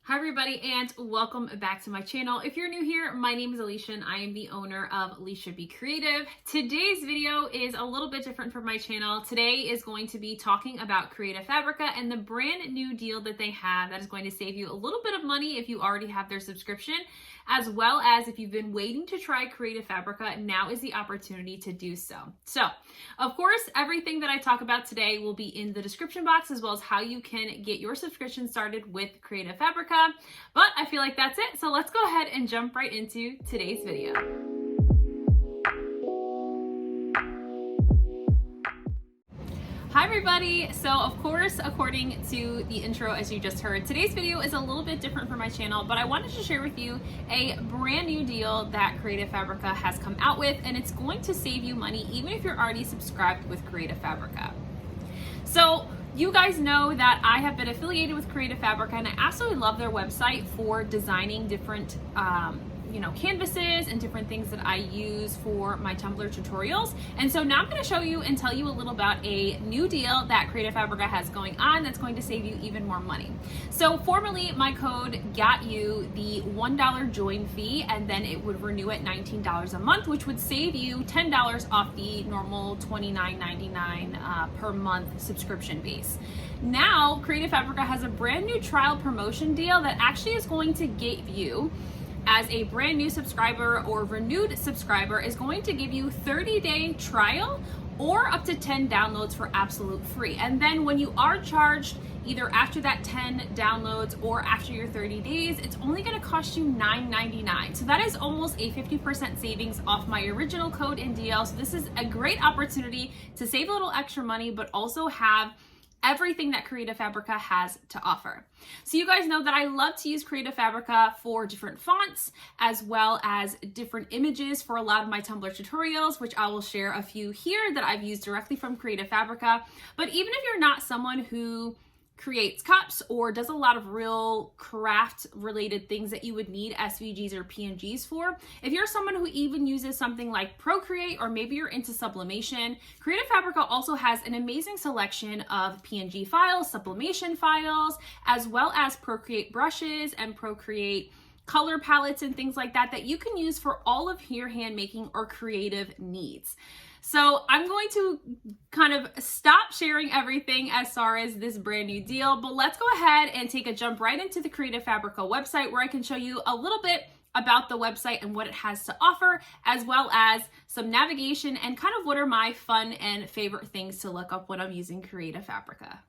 Hi everybody and welcome back to my channel. If you're new here, my name is Alicia and I am the owner of Alicia Be Creative. Today's video is a little bit different from my channel. Today is going to be talking about Creative Fabrica and the brand new deal that they have that is going to save you a little bit of money if you already have their subscription, as well as if you've been waiting to try Creative Fabrica, now is the opportunity to do so. So, of course, everything that I talk about today will be in the description box, as well as how you can get your subscription started with Creative Fabrica. But I feel like that's it. So let's go ahead and jump right into today's video. Hi everybody! So of course, according to the intro as you just heard, today's video is a little bit different for my channel, but I wanted to share with you a brand new deal that Creative Fabrica has come out with, and it's going to save you money even if you're already subscribed with Creative Fabrica. So you guys know that I have been affiliated with Creative Fabrica, and I absolutely love their website for designing different canvases and different things that I use for my Tumblr tutorials. And so now I'm going to show you and tell you a little about a new deal that Creative Fabrica has going on that's going to save you even more money. So formerly, my code got you the $1 join fee, and then it would renew at $19 a month, which would save you $10 off the normal $29.99 per month subscription base. Now, Creative Fabrica has a brand new trial promotion deal that actually is going to give you, as a brand new subscriber or renewed subscriber, is going to give you 30-day trial or up to 10 downloads for absolute free. And then when you are charged, either after that 10 downloads or after your 30 days, it's only gonna cost you $9.99. So that is almost a 50% savings off my original code and deal. So this is a great opportunity to save a little extra money, but also have everything that Creative Fabrica has to offer. So you guys know that I love to use Creative Fabrica for different fonts, as well as different images for a lot of my Tumblr tutorials, which I will share a few here that I've used directly from Creative Fabrica. But even if you're not someone who creates cups or does a lot of real craft related things that you would need SVGs or PNGs for, if you're someone who even uses something like Procreate, or maybe you're into sublimation, Creative Fabrica also has an amazing selection of PNG files, sublimation files, as well as Procreate brushes and Procreate color palettes and things like that that you can use for all of your handmaking or creative needs. So I'm going to kind of stop sharing everything as far as this brand new deal, but let's go ahead and take a jump right into the Creative Fabrica website, where I can show you a little bit about the website and what it has to offer, as well as some navigation and kind of what are my fun and favorite things to look up when I'm using Creative Fabrica.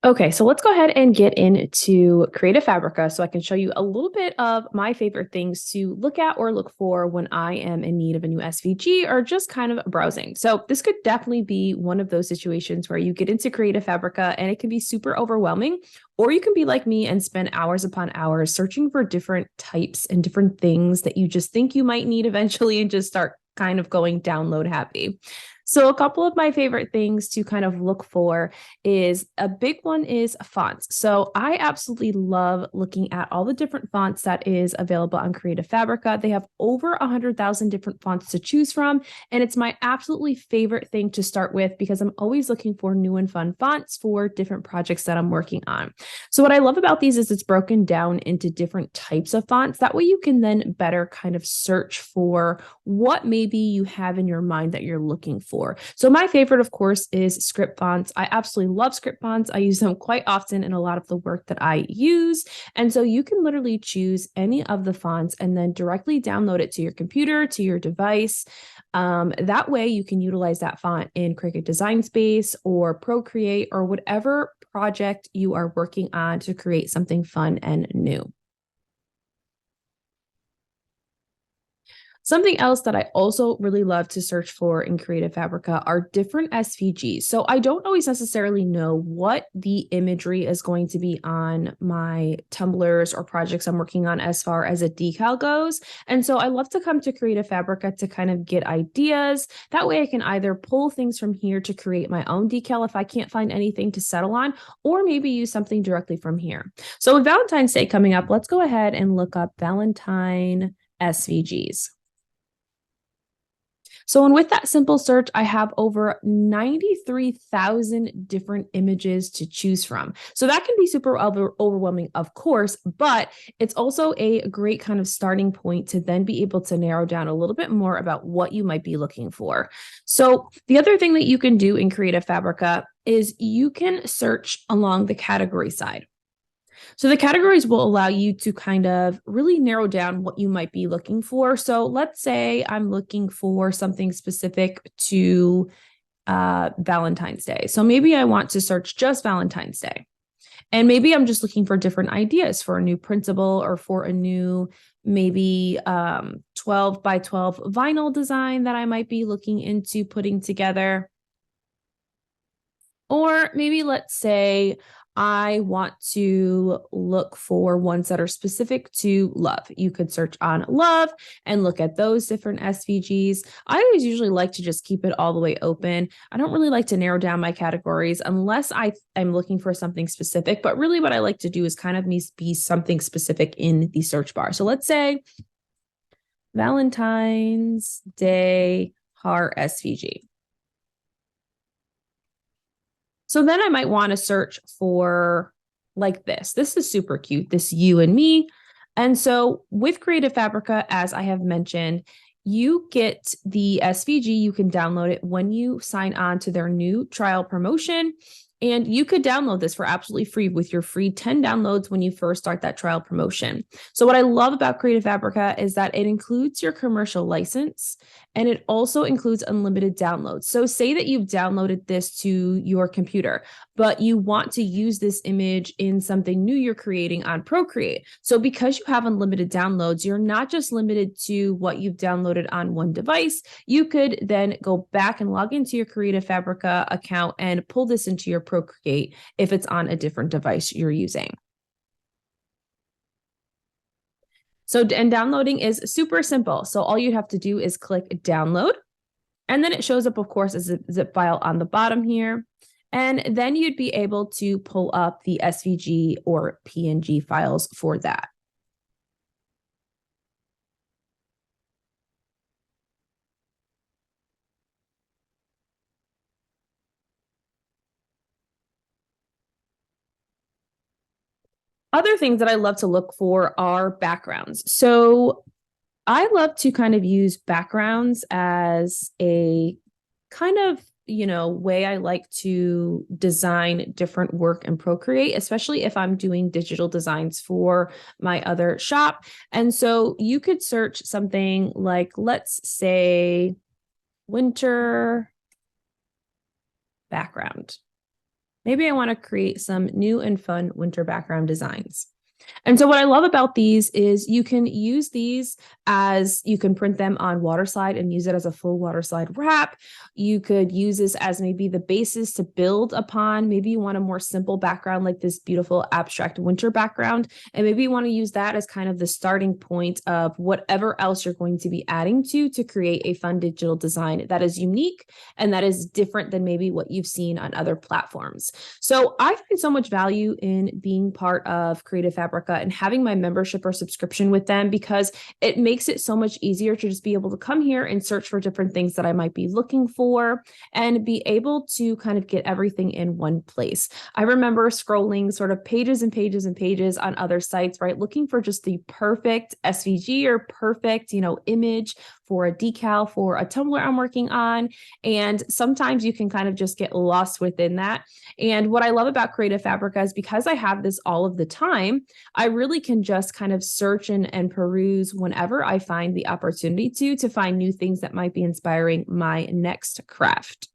Okay, so let's go ahead and get into Creative Fabrica so I can show you a little bit of my favorite things to look at or look for when I am in need of a new SVG or just kind of browsing. So this could definitely be one of those situations where you get into Creative Fabrica and it can be super overwhelming, or you can be like me and spend hours upon hours searching for different types and different things that you just think you might need eventually and just start kind of going download happy. So a couple of my favorite things to kind of look for is, a big one is fonts. So I absolutely love looking at all the different fonts that is available on Creative Fabrica. They have over 100,000 different fonts to choose from, and it's my absolutely favorite thing to start with because I'm always looking for new and fun fonts for different projects that I'm working on. So what I love about these is it's broken down into different types of fonts. That way you can then better kind of search for what maybe you have in your mind that you're looking for. So my favorite, of course, is script fonts. I absolutely love script fonts. I use them quite often in a lot of the work that I use. And so you can literally choose any of the fonts and then directly download it to your computer, to your device. That way you can utilize that font in Cricut Design Space or Procreate or whatever project you are working on to create something fun and new. Something else that I also really love to search for in Creative Fabrica are different SVGs. So I don't always necessarily know what the imagery is going to be on my Tumblrs or projects I'm working on as far as a decal goes. And so I love to come to Creative Fabrica to kind of get ideas. That way I can either pull things from here to create my own decal if I can't find anything to settle on, or maybe use something directly from here. So with Valentine's Day coming up, let's go ahead and look up Valentine SVGs. So, and with that simple search, I have over 93,000 different images to choose from. So that can be super overwhelming, of course, but it's also a great kind of starting point to then be able to narrow down a little bit more about what you might be looking for. So the other thing that you can do in Creative Fabrica is you can search along the category side. So the categories will allow you to kind of really narrow down what you might be looking for. So let's say I'm looking for something specific to Valentine's Day. So maybe I want to search just Valentine's Day. And maybe I'm just looking for different ideas for a new printable or for a new maybe 12 by 12 vinyl design that I might be looking into putting together. Or maybe let's say I want to look for ones that are specific to love. You could search on love and look at those different SVGs. I always usually like to just keep it all the way open. I don't really like to narrow down my categories unless I'm looking for something specific. But really what I like to do is kind of be something specific in the search bar. So let's say Valentine's Day heart SVG. So then I might want to search for like this. This is super cute, this you and me. And so with Creative Fabrica, as I have mentioned, you get the SVG, you can download it when you sign on to their new trial promotion. And you could download this for absolutely free with your free 10 downloads when you first start that trial promotion. So what I love about Creative Fabrica is that it includes your commercial license and it also includes unlimited downloads. So say that you've downloaded this to your computer, but you want to use this image in something new you're creating on Procreate. So because you have unlimited downloads, you're not just limited to what you've downloaded on one device. You could then go back and log into your Creative Fabrica account and pull this into your Procreate if it's on a different device you're using. So, and downloading is super simple. So all you have to do is click download, and then it shows up, of course, as a zip file on the bottom here. And then you'd be able to pull up the SVG or PNG files for that. Other things that I love to look for are backgrounds. So I love to kind of use backgrounds as a kind of, way I like to design different work in Procreate, especially if I'm doing digital designs for my other shop. And so you could search something like, let's say, winter background. Maybe I want to create some new and fun winter background designs. And so what I love about these is you can use these as you can print them on waterslide and use it as a full waterslide wrap. You could use this as maybe the basis to build upon. Maybe you want a more simple background like this beautiful abstract winter background. And maybe you want to use that as kind of the starting point of whatever else you're going to be adding to create a fun digital design that is unique and that is different than maybe what you've seen on other platforms. So I find so much value in being part of Creative Fabrica and having my membership or subscription with them because it makes it so much easier to just be able to come here and search for different things that I might be looking for and be able to kind of get everything in one place. I remember scrolling sort of pages and pages and pages on other sites, right? Looking for just the perfect SVG or perfect, image for a decal for a tumbler I'm working on. And sometimes you can kind of just get lost within that. And what I love about Creative Fabrica is because I have this all of the time, I really can just kind of search and peruse whenever I find the opportunity to find new things that might be inspiring my next craft.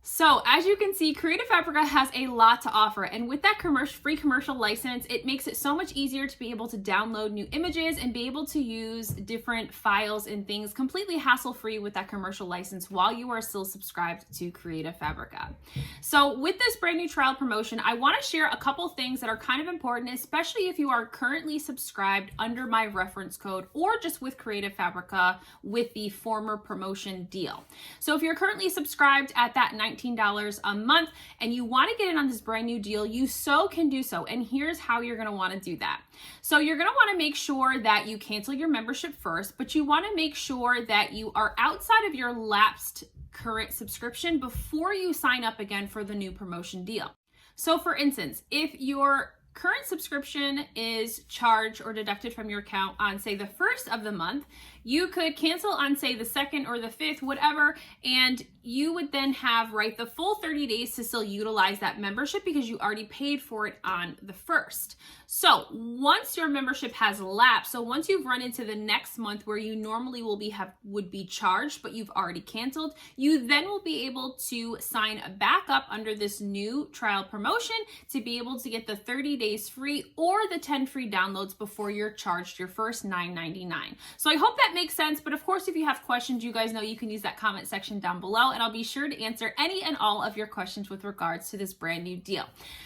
So as you can see, Creative Fabrica has a lot to offer, and with that free commercial license, it makes it so much easier to be able to download new images and be able to use different files and things completely hassle-free with that commercial license while you are still subscribed to Creative Fabrica. So with this brand new trial promotion, I want to share a couple things that are kind of important, especially if you are currently subscribed under my reference code or just with Creative Fabrica with the former promotion deal. So if you're currently subscribed at that $19 a month and you want to get in on this brand new deal, you can do so. And here's how you're going to want to do that. So you're going to want to make sure that you cancel your membership first, but you want to make sure that you are outside of your lapsed current subscription before you sign up again for the new promotion deal. So for instance, if your current subscription is charged or deducted from your account on, say, the 1st of the month, you could cancel on, say, the 2nd or the 5th, whatever, and you would then have, right, the full 30 days to still utilize that membership because you already paid for it on the 1st. So once your membership has lapsed, so once you've run into the next month where you normally would be charged, but you've already canceled, you then will be able to sign back up under this new trial promotion to be able to get the 30 days free or the 10 free downloads before you're charged your first $9.99. So I hope that makes sense, but of course, if you have questions, you guys know you can use that comment section down below, and I'll be sure to answer any and all of your questions with regards to this brand new deal.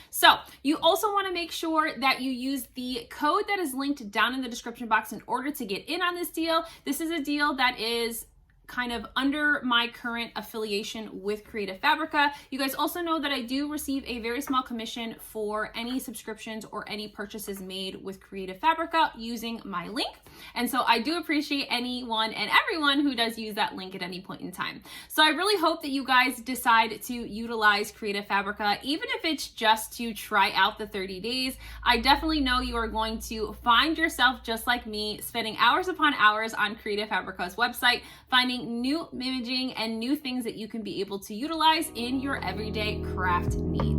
So you also want to make sure that you use the code that is linked down in the description box in order to get in on this deal. This is a deal that is kind of under my current affiliation with Creative Fabrica. You guys also know that I do receive a very small commission for any subscriptions or any purchases made with Creative Fabrica using my link. And so I do appreciate anyone and everyone who does use that link at any point in time. So I really hope that you guys decide to utilize Creative Fabrica, even if it's just to try out the 30 days. I definitely know you are going to find yourself just like me, spending hours upon hours on Creative Fabrica's website, finding new imaging and new things that you can be able to utilize in your everyday craft needs.